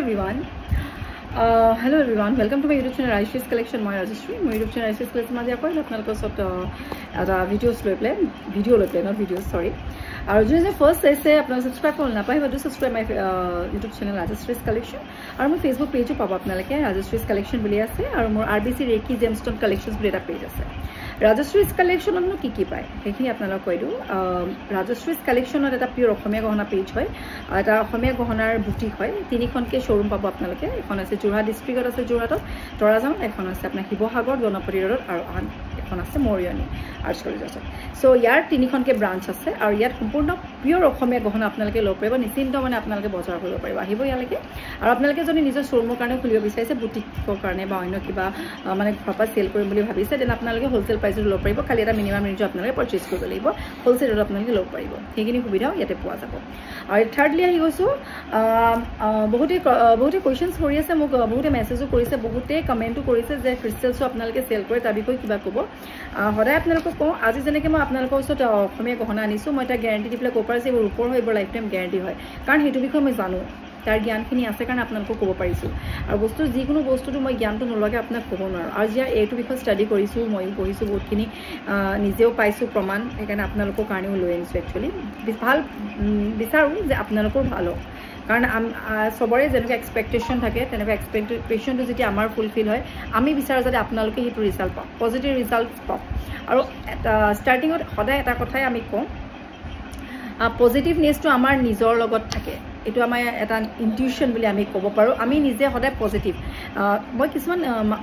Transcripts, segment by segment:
everyone. Hello everyone. Welcome to my YouTube channel Rajesh Collection. My Rajeshri. My YouTube channel Rajesh Collection. Maji akoy apnalok sot eta videos loi play, not videos. Sorry. Aru jone first say apnalok subscribe korol na pai, but do subscribe my YouTube channel Rajesh Collection. Aru my Facebook page papa apnaloke Rajesh Collection boli ase. Aru mor RBC Reiki Gemstone Collections boli eta page ase. Rajesh Collection onno ki pai hekhini apnalok koi du Rajesh Collection or eta pure Okhomia Gohona page hoy eta Okhomia Gohonar boutique hoy tinikhonke showroom pabo apnaloke ekhon ase Jorhat district ase Jorhatot Torazam ekhon ase apna Hibohagar Donapuri road aru ekhon ase Moriani Arts College ase so yar tinikhonke branch ase aru yar সম্পূর্ণ pure Okhomia Gohona apnaloke log paribo nisinto mane apnaloke bozar koribo paribo ahibo yaleke aru apnaloke joni nijor showroom karone khulibo bisaise boutique karone ba onno kiba mane proper sell korim boli bhabise den apnaloke wholesale price log paribo khali eta minimum range apnaloke purchase koribo laibo wholesale ot apnaloke log paribo hegini subidha yate poa jabo aru thirdly ahi goisu বহুতে questions কৰি আছে মোক বহুতে মেসেজও কৰিছে বহুতে কমেন্টও কৰিছে যে ক্ৰিস্টালসও আপোনালোকে সেল কৰে তাৰ বিষয়ে কিবা ক'ব হদায় আপোনালোকক কওঁ আজি যেনেকৈ মই আপোনালোকৰ ওচৰত অসমীয়া গহনা আনিছো মই এটা গ্যাৰান্টি দি পেলাই ক'ব পাৰিছো এইবোৰ ওপৰ হৈ লাইফ টাইম গ্যাৰান্টি হয় কাৰণ হেতু বিষয়ে মই জানো তাৰ জ্ঞানখিনি আছে কাৰণ আপোনালোকক ক'ব পাৰিছো আৰু বস্তু যিকোনো বস্তুটো মই জ্ঞানটো নলগাকে আপোনাক ক'ব নোৱাৰো আৰু যে এইটো বিষয়ে ষ্টাডি কৰিছো মই পঢ়িছো বহুতখিনি নিজেও পাইছো প্ৰমাণ সেইকাৰণে আপোনালোকৰ কাৰণেও লৈ আনিছো একচুয়ালি ভাল বিচাৰো যে আপোনালোকৰ ভালো কাৰণ সবৰে যেনেকৈ এক্সপেক্টেশন থাকে তেনেকৈ এক্সপেক্টেশনটো যদি আমাৰ ফুলফিল হয় আমি বিচাৰো যাতে আপোনালোকে হেতু ৰিজাল্ট পাওক পজিটিভ ৰিজাল্ট পাওক আৰু ষ্টাৰ্টিংত সদায় এটা কথাই আমি কওঁ পজিটিভনেছটো আমাৰ নিজৰ লগত থাকে এটো আমাৰ এটা ইনটিউশন বুলি আমি ক'ব পাৰো আমি নিজে সদায় পজিটিভ মই কিছুমান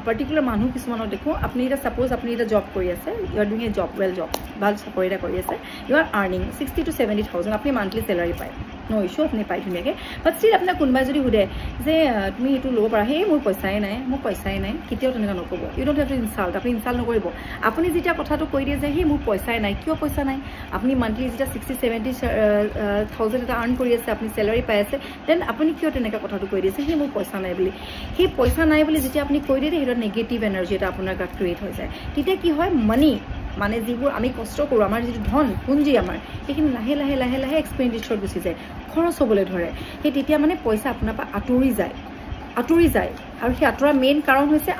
পাৰ্টিকুলাৰ মানুহ কিছুমানক দেখো আপুনি এটা সাপোজ আপুনি এটা জব কৰি আছে you are doing a job well job ভাল চাকৰি এটা কৰি আছে ইউ আৰ আৰ্নিং 60 to 70,000 আপুনি মান্থলি স্যালাৰি পায় নো ইস্যু আপুনি পাই ধুনীয়াকৈ বাট ষ্টিল আপোনাৰ কোনোবাই যদি সুধে যে তুমি এইটো ল'ব পাৰা সেই মোৰ পইচাই নাই কেতিয়াও তেনেকুৱা নক'ব you don't have to insult আপুনি ইনচাল্ট নকৰিব আপুনি যেতিয়া কথাটো কৈ দিয়ে যে সেই মোৰ পইচাই নাই কিয় পইচা নাই আপুনি মান্থলি যেতিয়া 60-70,000 এটা আৰ্ন কৰি আছে আপুনি স্যালাৰি পাই আছে দেন আপুনি কিয় তেনেকুৱা কথাটো কৈ দিছে সেই মোৰ পইচা নাই বুলি সেই পইচা নাই বুলি যেতিয়া আপুনি কৈ দিয়ে সেইটো নেগেটিভ এনাৰ্জি এটা আপোনাৰ গাত ক্ৰিয়েট হৈ যায় তেতিয়া কি হয় মানি মানে যিবোৰ আমি কষ্ট কৰোঁ আমাৰ যিটো ধন পুঞ্জি আমাৰ সেইখিনি লাহে লাহে এক্সপেণ্ডিচাৰ গুচি যায় খৰচ হ'বলৈ ধৰে সেই তেতিয়া মানে পইচা আপোনাৰ পৰা আঁতৰি যায় আৰু সেই আঁতৰা মেইন কাৰণ হৈছে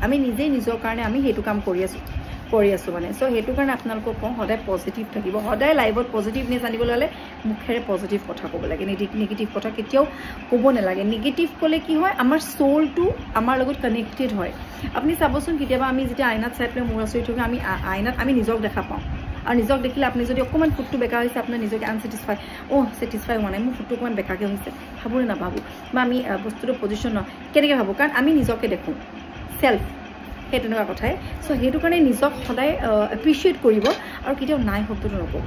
আমি নিজে নিজৰ কাৰণে আমি সেইটো কাম কৰি আছো মানে সো হেতু কাৰণে আপোনালোকক কওঁ সদায় পজিটিভ থাকিব সদায় লাইভত পজিটিভনেছ আনিবলৈ হলে মুখেৰে পজিটিভ কথা ক'ব লাগে নেগেটিভ কথা কেতিয়াও ক'ব নালাগে নেগেটিভ ক'লে কি হয় আমাৰ সোলটো আমাৰ লগত কানেক্টেড হয় আপুনি চাবচোন কেতিয়াবা আমি যেতিয়া আইনাত চাই পেলাই মোৰ আচৰিত থাকোঁ আমি আইনাত আমি নিজক দেখা পাওঁ আৰু নিজক দেখিলে আপুনি যদি অকমান ফুটটো বেকা হৈছে আপোনাৰ নিজকে আনসেটিসফাই সেটিসফাই হোৱা নাই মোৰ ফুটটো অকমান বেকাকে হৈছে ভাবোঁ না ভাবোঁ বা আমি বস্তুটো পজিশন কেনেকৈ ভাবোঁ কাৰণ আমি নিজকে দেখোঁ সেলফ সেই তেনেকুৱা কথাই সো সেইটো কাৰণে নিজক সদায় এপ্ৰিচিয়েট কৰিব আৰু কেতিয়াও নাই শব্দটো নক'ব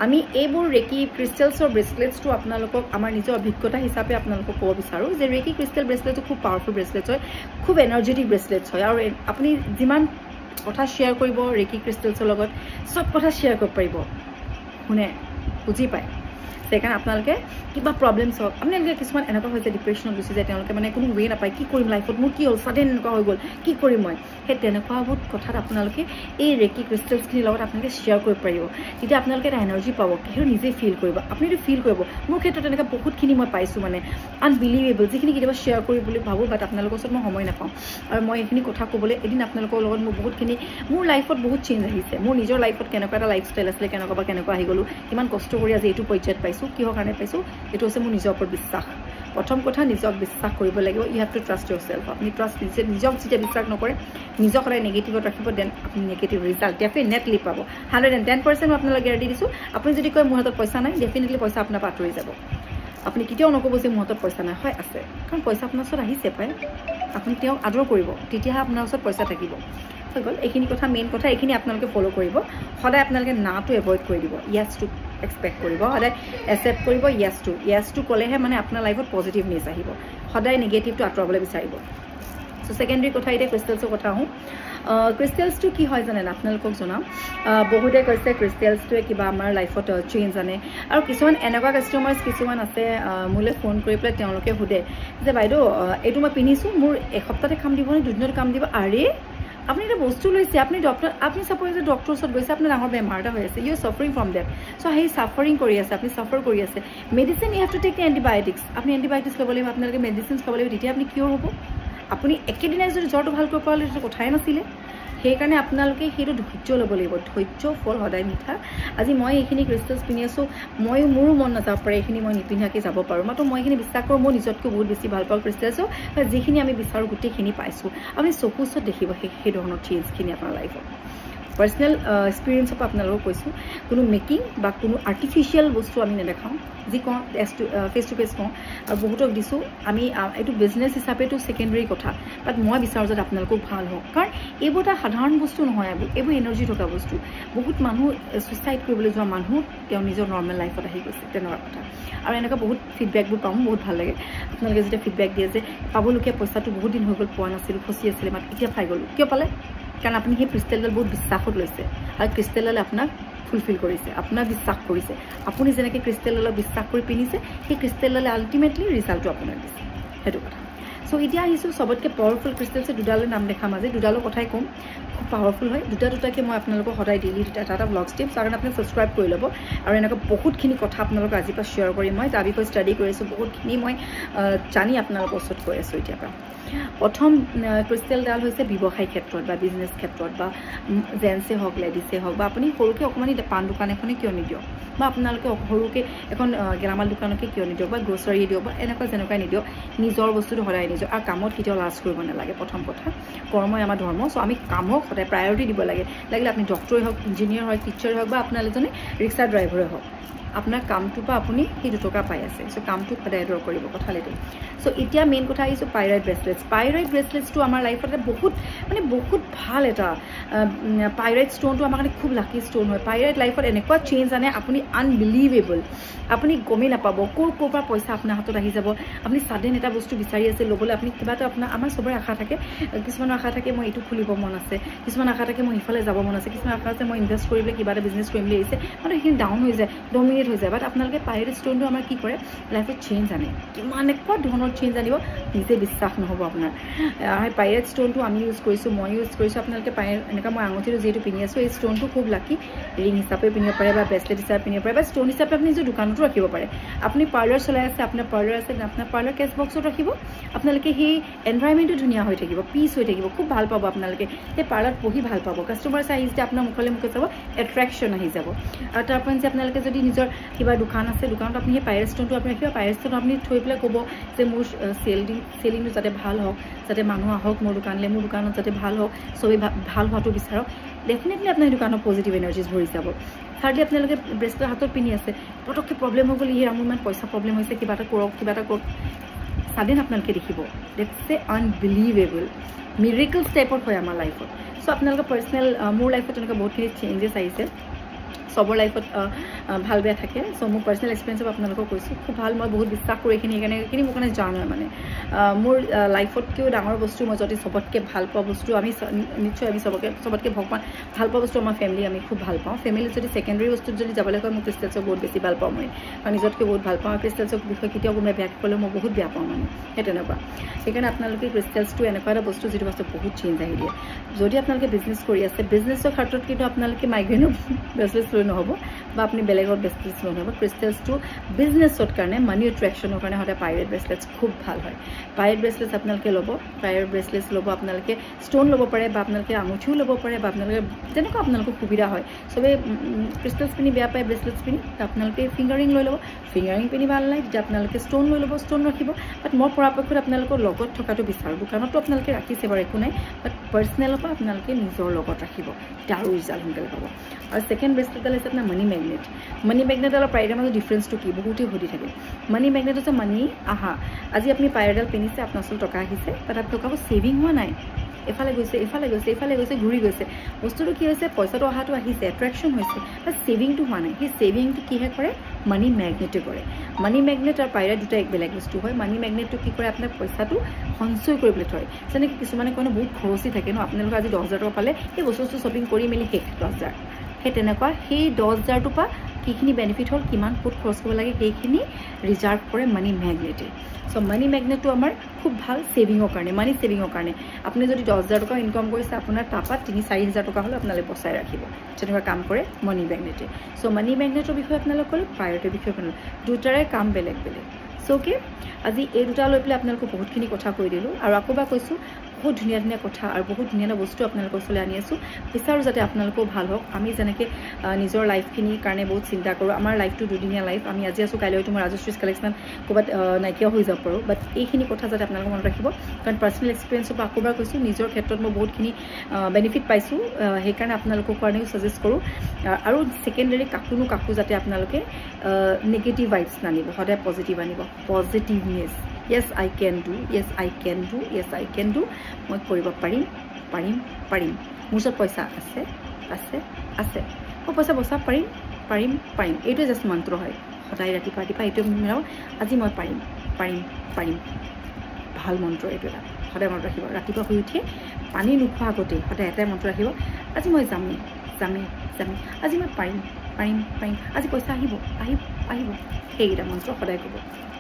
আমি এইবোৰ ৰেকি ক্ৰিষ্টেলছৰ ব্ৰেচলেটছটো আপোনালোকক আমাৰ নিজৰ অভিজ্ঞতা হিচাপে আপোনালোকক ক'ব বিচাৰোঁ যে ৰেকি ক্ৰিষ্টেল ব্ৰেচলেটটো খুব পাৱাৰফুল ব্ৰেচলেটছ হয় খুব এনাৰ্জেটিক ব্ৰেচলেটছ হয় আৰু আপুনি যিমান কথা শ্বেয়াৰ কৰিব ৰেকি ক্ৰিষ্টেলছৰ লগত সব কথা শ্বেয়াৰ কৰিব পাৰিব শুনে বুজি পায় সেইকাৰণে আপোনালোকে কিবা প্ৰব্লেমছ হওক আপোনালোকে কিছুমান এনেকুৱা হৈছে ডিপ্ৰেশ্যনত গুচি যায় তেওঁলোকে মানে কোনো ৱে নাপায় কি কৰিম লাইফত মোৰ কি হ'ল ছাডেন এনেকুৱা হৈ গ'ল কি কৰিম মই সেই তেনেকুৱাবোৰ কথাত আপোনালোকে এই ৰেকি ক্ৰিষ্টেলছখিনিৰ লগত আপোনালোকে শ্বেয়াৰ কৰিব পাৰিব তেতিয়া আপোনালোকে এটা এনাৰ্জি পাব সেইটো নিজে ফিল কৰিব আপুনিটো ফিল কৰিব মোৰ ক্ষেত্ৰত তেনেকুৱা বহুতখিনি মই পাইছোঁ মানে আনবিলিভেবল যিখিনি কেতিয়াবা শ্বেয়াৰ কৰিম বুলি ভাবোঁ বাট আপোনালোকৰ ওচৰত মই সময় নাপাওঁ আৰু মই এইখিনি কথা ক'বলৈ এদিন আপোনালোকৰ লগত মোৰ বহুতখিনি মোৰ লাইফত বহুত চেঞ্জ আহিছে মোৰ নিজৰ লাইফত কেনেকুৱা এটা লাইফষ্টাইল আছিলে কেনেকুৱা আহি গ'লোঁ কিমান কষ্ট কৰি আজি এইটো পৰ্যায়ত পাইছোঁ কিহৰ কাৰণে পাইছোঁ এইটো হৈছে মোৰ নিজৰ ওপৰত বিশ্বাস প্ৰথম কথা নিজক বিশ্বাস কৰিব লাগিব you have to trust yourself আপুনি নিজক যেতিয়া বিশ্বাস নকৰে নিজক সদায় নেগেটিভত ৰাখিব দেন আপুনি নেগেটিভ ৰিজাল্ট ডেফিনেটলি পাব 110% মই আপোনালোক গেৰাণ্টি দিছোঁ আপুনি যদি কয় মোৰ হাতত পইচা নাই ডেফিনেটলি পইচা আপোনাৰ পৰা আঁতৰি যাব আপুনি কেতিয়াও নক'ব যে মোৰ হাতত পইচা নাই হয় আছে কাৰণ পইচা আপোনাৰ ওচৰত আহিছে পায় আপুনি তেওঁক আদৰ কৰিব তেতিয়াহে আপোনাৰ ওচৰত পইচা থাকিব হৈ গ'ল এইখিনি কথা মেইন কথা এইখিনি আপোনালোকে ফ'ল' কৰিব সদায় আপোনালোকে নাটো এভইড কৰি দিব য়েছটো এক্সপেক্ট কৰিব সদায় একচেপ্ট কৰিব য়েছটো ক'লেহে মানে আপোনাৰ লাইফত পজিটিভনেছ আহিব সদায় নেগেটিভটো আঁতৰাবলৈ বিচাৰিব সো সেকেন্ডাৰী কথা এতিয়া ক্ৰিষ্টেলছৰ কথা আহোঁ ক্ৰিষ্টেলছটো কি হয় জানেন আপোনালোকক জনাম বহুতে কৈছে ক্ৰিষ্টেলছটোৱে কিবা আমাৰ লাইফত চেঞ্জ আনে আৰু কিছুমান এনেকুৱা কাষ্টমাৰ্ছ কিছুমান আছে মোলৈ ফোন কৰি পেলাই তেওঁলোকে সোধে যে বাইদেউ এইটো মই পিন্ধিছোঁ মোৰ এসপ্তাহতে কাম দিব নে দুদিনত কাম দিব আৰে আপনি এটা বস্তু লৈছে আপনি সাপোজ ডক্টৰ ওচৰত গৈছে আপোনাৰ ডাঙৰ বেমাৰ এটা হৈ আছে you are suffering from that so সেই সাফাৰিং কৰি আছে আপনি সাফাৰ কৰি আছে medicine you have to take antibiotics আপনি এন্টিবায়োটিক্স ল'ব লাগিব আপোনালোকে মেডিচিন খাব লাগিব তেতিয়া আপনি কিউৰ হ'ব আপুনি একেদিনাই যদি জ্বৰটো ভাল কৰিব পাৰিলে সেইটো কথাই নাছিলে সেইকাৰণে আপোনালোকে সেইটো ধৈৰ্য ল'ব লাগিব ধৈৰ্য ফল সদায় মিঠা আজি মই এইখিনি ক্ৰিষ্টেলছ পিন্ধি আছোঁ মোৰো মন নাযাব পাৰে এইখিনি মই নিপিন্ধাকৈ যাব পাৰোঁ মাত্ৰ মই এইখিনি বিশ্বাস কৰোঁ মই নিজতকৈ বহুত বেছি ভাল পাওঁ ক্ৰিষ্টেলছক যিখিনি আমি বিচাৰোঁ গোটেইখিনি পাইছোঁ আপুনি চকুৰ ওচৰত দেখিব সেই ধৰণৰ চেঞ্জখিনি আপোনাৰ লাইফত পাৰ্চনেল এক্সপিৰিয়েঞ্চৰ পৰা আপোনালোকক কৈছোঁ কোনো মেকিং বা কোনো আৰ্টিফিচিয়েল বস্তু আমি নেদেখাওঁ যি কওঁ ফেচ টু ফেচ কওঁ আৰু বহুতক দিছোঁ আমি এইটো বিজনেছ হিচাপেতো ছেকেণ্ডেৰী কথা বাট মই বিচাৰোঁ যাতে আপোনালোকক ভাল হওক কাৰণ এইবোৰ এটা সাধাৰণ বস্তু নহয় এইবোৰ এনাৰ্জি থকা বস্তু বহুত মানুহ ছুইচাইড কৰিবলৈ যোৱা মানুহ তেওঁ নিজৰ নৰ্মেল লাইফত আহি গৈছে তেনেকুৱা কথা আৰু এনেকুৱা বহুত ফিডবেকবোৰ পাওঁ বহুত ভাল লাগে আপোনালোকে যেতিয়া ফিডবেক দিয়ে যে পাবলগীয়া পইচাটো বহুত দিন হৈ গ'ল পোৱা নাছিলোঁ ফচি আছিলে মাত্ৰ এতিয়া পাই গ'লোঁ কিয় পালে কাৰণ আপুনি সেই ক্ৰিষ্টেলডাল বহুত বিশ্বাসত লৈছে আৰু ক্ৰিষ্টেলডালে আপোনাক ফুলফিল কৰিছে আপোনাক বিশ্বাস কৰিছে আপুনি যেনেকৈ ক্ৰিষ্টেলডালক বিশ্বাস কৰি পিন্ধিছে সেই ক্ৰিষ্টেলডালে আল্টিমেটলি ৰিজাল্টটো আপোনাক দিছে সেইটো কথা সো এতিয়া আহিছোঁ চবতকৈ পাৱাৰফুল ক্ৰিষ্টেলছে দুডালৰ নাম দেখাম আজি দুডালৰ কথাই ক'ম খুব পাৱাৰফুল হয় দুটাকৈ মই আপোনালোকক সদায় ডেইলি এটা ব্লগ টিপছ তাৰ কাৰণে আপুনি ছাবস্ক্ৰাইব কৰি ল'ব আৰু এনেকুৱা বহুতখিনি কথা আপোনালোকক আজিৰ পৰা শ্বেয়াৰ কৰিম মই তাৰ বিষয়ে ষ্টাডি কৰি আছোঁ বহুতখিনি মই জানি আপোনালোকৰ ওচৰত কৈ আছোঁ এতিয়াৰ পৰা প্ৰথম ক্ৰিষ্টেলডাল হৈছে ব্যৱসায় ক্ষেত্ৰত বা বিজনেছ ক্ষেত্ৰত বা জেন্টছে হওক লেডিছে হওক বা আপুনি সৰুকৈ অকণমান পাণ দোকান এখনে কিয় নিদিয়ক বা আপোনালোকে সৰুকৈ এখন গেলামাল দোকানকে কিয় নিদিয়ক বা গ্ৰ'চাৰী দিয়ক বা যেনেকুৱাই নিদিয়ক নিজৰ বস্তুটো সদায় নিজৰ আৰু কামত কেতিয়াও লাজ কৰিব নালাগে প্ৰথম কথা কৰ্মই আমাৰ ধৰ্ম চ' আমি কামক সদায় প্ৰায়ৰিটি দিব লাগিলে আপুনি ডক্টৰে হওক ইঞ্জিনিয়াৰ হওক টিচাৰে হওক বা আপোনাৰ এজনে ৰিক্সা ড্ৰাইভাৰে হওক আপোনাৰ কামটোৰ পৰা আপুনি সেই 2 টকা পাই আছে চ' কামটো সদায় আদৰ কৰিব কথালেটো চ' এতিয়া মেইন কথা আহিছোঁ পাইৰাইট ব্ৰেচলেটছটো আমাৰ লাইফত বহুত ভাল এটা পাইৰাইট ষ্টোনটো আমাৰ কাৰণে খুব লাকি ষ্টোন হয় পাইৰাইট লাইফত এনেকুৱা চেঞ্জ আনে আপুনি আনবিলিভেবল আপুনি গমেই নাপাব ক'ৰ পৰা পইচা আপোনাৰ হাতত আহি যাব আপুনি ছাডেন এটা বস্তু বিচাৰি আছে ল'বলৈ আপুনি কিবা এটা আমাৰ চবৰে আশা থাকে কিছুমানৰ আশা থাকে মই এইটো খুলিব মন আছে কিছুমান আশা থাকে মই সিফালে যাব মন আছে কিছুমান আশা আছে মই ইনভেষ্ট কৰিবলৈ কিবা এটা বিজনেছ কৰিম বুলি আহিছে মানে সেইখিনি ডাউন হৈ যায় ডমিনেট হৈ যায় বাট আপোনালোকে পাইৰাইট ষ্টোনটো আমাৰ কি কৰে লাইফত চেঞ্জ আনে কিমান এনেকুৱা ধৰণৰ চেঞ্জ আনিব নিজে বিশ্বাস নহ'ব আপোনাৰ পাইৰাইট ষ্টোনটো আমি ইউজ কৰিছোঁ মই ইউজ কৰিছোঁ আপোনালোকে এনেকুৱা মই আঙুঠিটো যিহেতু পিন্ধি আছোঁ এই ষ্টোনটো খুব লাকি ৰিং হিচাপে পিন্ধিব পাৰে বা ব্ৰেচলেট হিচাপে পিন্ধিব পাৰে বা ষ্টোন হিচাপে আপুনি নিজৰ দোকানতো ৰাখিব পাৰে আপুনি পাৰ্লাৰ চলাই আছে আপোনাৰ পাৰ্লাৰ আছে আপোনাৰ পাৰ্লাৰ কেছ বক্সত ৰাখিব আপোনালোকে সেই এনভাইৰনমেণ্টটো ধুনীয়া হৈ থাকিব পিচ হৈ থাকিব খুব ভাল পাব আপোনালোকে সেই পাৰ্লাৰত পঢ়ি ভাল পাব কাষ্টমাৰ্ছ আহি যেতিয়া আপোনাৰ মুখলৈ চাব এট্ৰেকশ্যন আহি যাব আৰু তাৰপৰা যে আপোনালোকে যদি নিজৰ কিবা দোকান আছে দোকানত আপুনি সেই পাইৰাইট ষ্টোনটো আপুনি ৰাখিব পাইৰাইট ষ্টোনটো আপুনি থৈ পেলাই ক'ব যে মোৰ চেলিংটো যাতে ভাল হওক যাতে মানুহ আহক মোৰ দোকানত যাতে ভাল হওক চবেই ভাল হোৱাটো বিচাৰক ডেফিনেটলি আপোনাৰ দোকানত পজিটিভ এনাৰ্জিজ ভৰি যাব থাৰ্ডলি আপোনালোকে ব্ৰেচলেট হাতত পিন্ধি আছে পটককৈ প্ৰব্লেম হৈ গ'ল মোৰ ইমান পইচা প্ৰব্লেম হৈছে কিবা এটা কৰক ছাডেন আপোনালোকে দেখিব ডেটছ এ আনবিলিভেবল মিৰেকলছ টাইপত হয় আমাৰ লাইফত চ' আপোনালোকৰ পাৰ্চনেল মোৰ লাইফত তেনেকুৱা বহুতখিনি চেঞ্জেছ আহিছে চবৰ লাইফত ভাল বেয়া থাকে চ' মোৰ পাৰ্চনেল এক্সপিৰিয়েঞ্চত আপোনালোকক কৈছোঁ খুব ভাল মই বহুত বিশ্বাস কৰোঁ এইখিনি মোৰ কাৰণে জানো মানে মোৰ লাইফতকৈও ডাঙৰ বস্তু মই যদি চবতকৈ ভাল পোৱা বস্তু আমি নিশ্চয় আমি চবতকৈ ভগৱান ভাল পোৱা বস্তু আমাৰ ফেমিলি আমি খুব ভাল পাওঁ ফেমিলি যদি ছেকেণ্ডেৰী বস্তুত যদি যাবলৈ কয় মই ক্ৰিষ্টেলছক বহুত বেছি ভাল পাওঁ মই আৰু নিজতকৈ বহুত ভাল পাওঁ ক্ৰিষ্টেলছক বিষয়ে কেতিয়াও কোনোবাই বেয়া ক'লে মই বহুত বেয়া পাওঁ মানে সেই তেনেকুৱা সেইকাৰণে আপোনালোকে ক্ৰিষ্টেলছটো এনেকুৱা এটা বস্তু যিটো বস্তু বহুত চেঞ্জ আহি দিয়ে যদি আপোনালোকে বিজনেছ কৰি আছে বিজনেছৰ ক্ষেত্ৰত কিন্তু আপোনালোকে মাইগ্ৰেইনৰ ব্ৰেচলেটছ লৈ নহ'ব বা আপুনি বেলেগত ব্ৰেচলেটছ লৈ নহ'ব ক্ৰিষ্টেলছটো বিজনেছৰ কাৰণে মানি এট্ৰেকশ্যনৰ কাৰণে সদায় পাইৰাইট ব্ৰেচলেটছ খুব ভাল হয় পাইৰাইট ব্ৰেচলেটছ আপোনালোকে ল'ব পাইৰাইট ব্ৰেচলেটছ ল'ব আপোনালোকে ষ্টোন ল'ব পাৰে বা আপোনালোকে আঙুঠিও ল'ব পাৰে বা আপোনালোকে যেনেকুৱা আপোনালোকৰ সুবিধা হয় চবেই ক্ৰিষ্টেলছ পিন্ধি বেয়া পায় ব্ৰেচলেটছ পিন্ধি আপোনালোকে ফিংগাৰিং লৈ ল'ব ফিংগাৰিং পিন্ধি ভাল লাগে যে আপোনালোকে ষ্টোন লৈ ল'ব ষ্টোন ৰাখিব বাট মই পৰাপক্ষত আপোনালোকৰ লগত থকাটো বিচাৰোঁ দোকানতো আপোনালোকে ৰাখিছে বাৰু একো নাই বাট পাৰ্চনেলৰ পৰা আপোনালোকে নিজৰ লগত ৰাখিব তেতিয়া আৰু ৰিজাল্ট সোনকালে পাব আৰু ছেকেণ্ড ব্ৰেচলেটডাল হৈছে আপোনাৰ মানি মেগনেট আৰু প্ৰাইডৰ মাজত ডিফাৰেঞ্চটো কি বহুতেই সুধি থাকে মানি মেগনেট হৈছে মানি আহা আজি আপুনি পাইৰডাল পিন্ধিছে আপোনাৰ ওচৰত টকা আহিছে তাত টকা ছেভিং হোৱা নাই এফালে গৈছে ঘূৰি গৈছে বস্তুটো কি হৈছে পইচাটো অহাটো আহিছে এট্ৰেকশ্যন হৈছে বাট ছেভিংটো হোৱা নাই সেই ছেভিংটো কিহে কৰে মানি মেগনেটে কৰে মানি মেগনেট আৰু পাইৰা দুটা এক বেলেগ বস্তু হয় মানি মেগনেটটো কি কৰে আপোনাৰ পইচাটো সঞ্চয় কৰিবলৈ থয় যেনেকৈ কিছুমানে কয় বহুত খৰচি থাকে ন আপোনালোকে আজি 10,000 টকা পালে সেই বস্তু শ্বপিং কৰি মেলি শেষ 10,000 সেই তেনেকুৱা সেই 10,000টোৰ পৰা কিখিনি বেনিফিট হ'ল কিমান ক'ত খৰচ কৰিব লাগে সেইখিনি ৰিজাৰ্ভ কৰে মানি মেগনেটে সো মানি মেগনেটটো আমাৰ খুব ভাল সেভিংৰ কাৰণে মানি সেভিংৰ কাৰণে আপুনি যদি 10,000 টকা ইনকাম কৰিছে আপোনাৰ টাপা 3-4,000 টকা হলে আপোনালৈ বচাই ৰাখিব যেনেকুৱা কাম কৰে মানি মেগনেটে সো মানি মেগনেটৰ বিষয়ে আপোনালোক ক'লো প্ৰায়ৰিটিৰ বিষয়ে ক'লো দুটাৰে কাম বেলেগ বেলেগ সো কি আজি এই দুটা লৈ পেলাই আপোনালোকক বহুতখিনি কথা কৈ দিলোঁ আৰু আকৌবা কৈছোঁ বহুত ধুনীয়া ধুনীয়া কথা আৰু বহুত ধুনীয়া বস্তু আপোনালোকৰ ওচৰলৈ আনি আছোঁ বিচাৰোঁ যাতে আপোনালোকেও ভাল হওক আমি যেনেকৈ নিজৰ লাইফখিনিৰ কাৰণে বহুত চিন্তা কৰোঁ আমাৰ লাইফটো দুদিনীয়া লাইফ আমি আজি আছোঁ কাইলৈ হয়তো মোৰ ৰাজশ্ৰীজ কালেকশ্যন ক'ৰবাত নাইকিয়া হৈ যাব পাৰোঁ বাট এইখিনি কথা যাতে আপোনালোকে মনত ৰাখিব কাৰণ পাৰ্চনেল এক্সপিৰিয়েঞ্চৰ পৰা আকৌবাৰ কৈছোঁ নিজৰ ক্ষেত্ৰত মই বহুতখিনি বেনিফিট পাইছোঁ সেইকাৰণে আপোনালোকৰ কাৰণেও ছাজেষ্ট কৰোঁ আৰু ছেকেণ্ডেৰী কাকো যাতে আপোনালোকে নিগেটিভ ভাইবছ নানিব সদায় পজিটিভ আনিব positiveness yes I can do yes I can do yes I can do মই কৰিব পাৰিম মোৰ ওচৰত পইচা আছে আছে আছে মই পইচা বচাব পাৰিম এইটোৱে জাষ্ট মন্ত্ৰ হয় সদায় ৰাতিপুৱা এইটো মিলাও আজি মই পাৰিম ভাল মন্ত্ৰ এইটো এটা সদায় মনত ৰাখিব ৰাতিপুৱা শুই উঠিয়ে পানী নোখোৱা আগতে সদায় এটাই মন্ত্ৰ ৰাখিব আজি মই যামেই আজি মই পাৰিম আজি পইচা আহিব সেইকেইটা মন্ত্ৰ সদায় ক'ব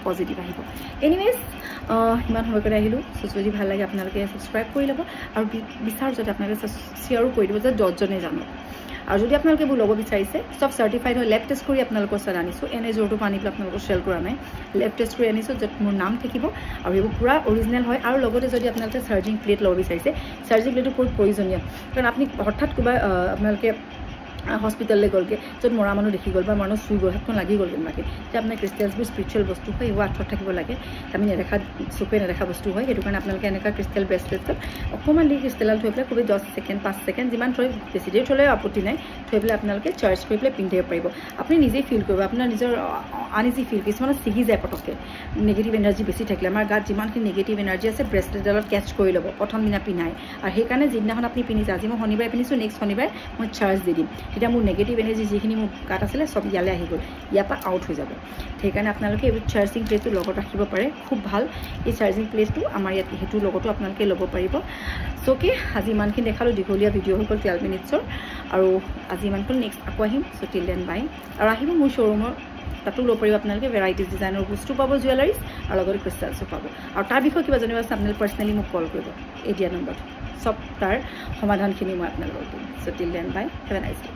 পজিটিভ আহিব এনিৱেজ ইমান সময় কৰি আহিলোঁ যদি ভাল লাগে আপোনালোকে ছাবস্ক্ৰাইব কৰি ল'ব আৰু বিচাৰোঁ যাতে আপোনালোকে শ্বেয়াৰো কৰি দিব যে 10জনে জানক আৰু যদি আপোনালোকে এইবোৰ ল'ব বিচাৰিছে চব চাৰ্টিফাইড হয় লেব টেষ্ট কৰি আপোনালোকৰ ওচৰত আনিছোঁ এনে জোৰটো পানী পেলাই আপোনালোকৰ চেল কৰা নাই লেব টেষ্ট কৰি আনিছোঁ য'ত মোৰ নাম থাকিব আৰু এইবোৰ পূৰা অৰিজিনেল হয় আৰু লগতে যদি আপোনালোকে চাৰ্জিং প্লেট ল'ব বিচাৰিছে চাৰ্জিং প্লেটটো বহুত প্ৰয়োজনীয় কাৰণ আপুনি হঠাৎ কিবা আপোনালোকে হস্পিটেললৈ গ'লগৈ য'ত মৰা মানুহ দেখি গ'ল বা মানুহ চুই গ'ল হাতখন লাগি গ'ল কেনেবাকৈ তেতিয়া আপোনাৰ ক্ৰিষ্টেলছবোৰ স্পিৰিচুৱেল বস্তু হয় এইবোৰ আঁতৰত থাকিব লাগে আমি নেদেখা চকুৱে নেদেখা বস্তু হয় সেইটো কাৰণে আপোনালোকে এনেকুৱা ক্ৰিষ্টেল ব্ৰেচলেটত অকণমান দি ক্ৰিষ্টেলত থৈ পেলাই খুবেই 10 ছেকেণ্ড 5 ছেকেণ্ড যিমান থৈ বেছি দেৰি থ'লেও আপত্তি নাই থৈ পেলাই আপোনালোকে চাৰ্জ কৰি পেলাই পিন্ধিব পাৰিব আপুনি নিজেই ফিল কৰিব আপোনাৰ নিজৰ আনইজি ফিল কিছুমানত ছিগি যায় পটককৈ নিগেটিভ এনাৰ্জি বেছি থাকিলে আমাৰ গাত যিমানখিনি নিগেটিভ এনাৰ্জি আছে ব্ৰেচলেটডালত কেটচ কৰি ল'ব প্ৰথম দিনা পিন্ধাই আৰু সেইকাৰণে যিদিনাখন আপুনি পিন্ধিছে আজি মই শনিবাৰে পিন্ধিছোঁ নেক্সট শনিবাৰে মই চাৰ্জ দি দিম তেতিয়া মোৰ নেগেটিভ এনাৰ্জি যিখিনি মোৰ গাত আছিলে চব ইয়ালৈ আহি গ'ল ইয়াৰ পৰা আউট হৈ যাব সেইকাৰণে আপোনালোকে এইবোৰ চাৰ্জিং প্লেটটো লগত ৰাখিব পাৰে খুব ভাল এই চাৰ্জিং প্লেটটো আমাৰ ইয়াত সেইটোৰ লগতো আপোনালোকে ল'ব পাৰিব চ' কি আজি ইমানখিনি দেখালোঁ দীঘলীয়া ভিডিঅ' হৈ গ'ল 12 মিনিটছৰ আৰু আজি ইমানখিনি নেক্সট আকৌ আহিম চ' টিল দেন বাই আৰু আহিব মোৰ শ্ব'ৰুমৰ তাতো ল'ব পাৰিব আপোনালোকে ভেৰাইটিজ ডিজাইনৰ বস্তু পাব জুৱেলাৰিজ আৰু লগতে ক্ৰিষ্টেলছো পাব আৰু তাৰ বিষয়ে কিবা জানিব আছে আপোনালোকে পাৰ্চনেলি মোক কল কৰিব এই দিয়া নম্বৰটো চব তাৰ সমাধানখিনি মই আপোনালোকক দিম so' till then bye have a nice day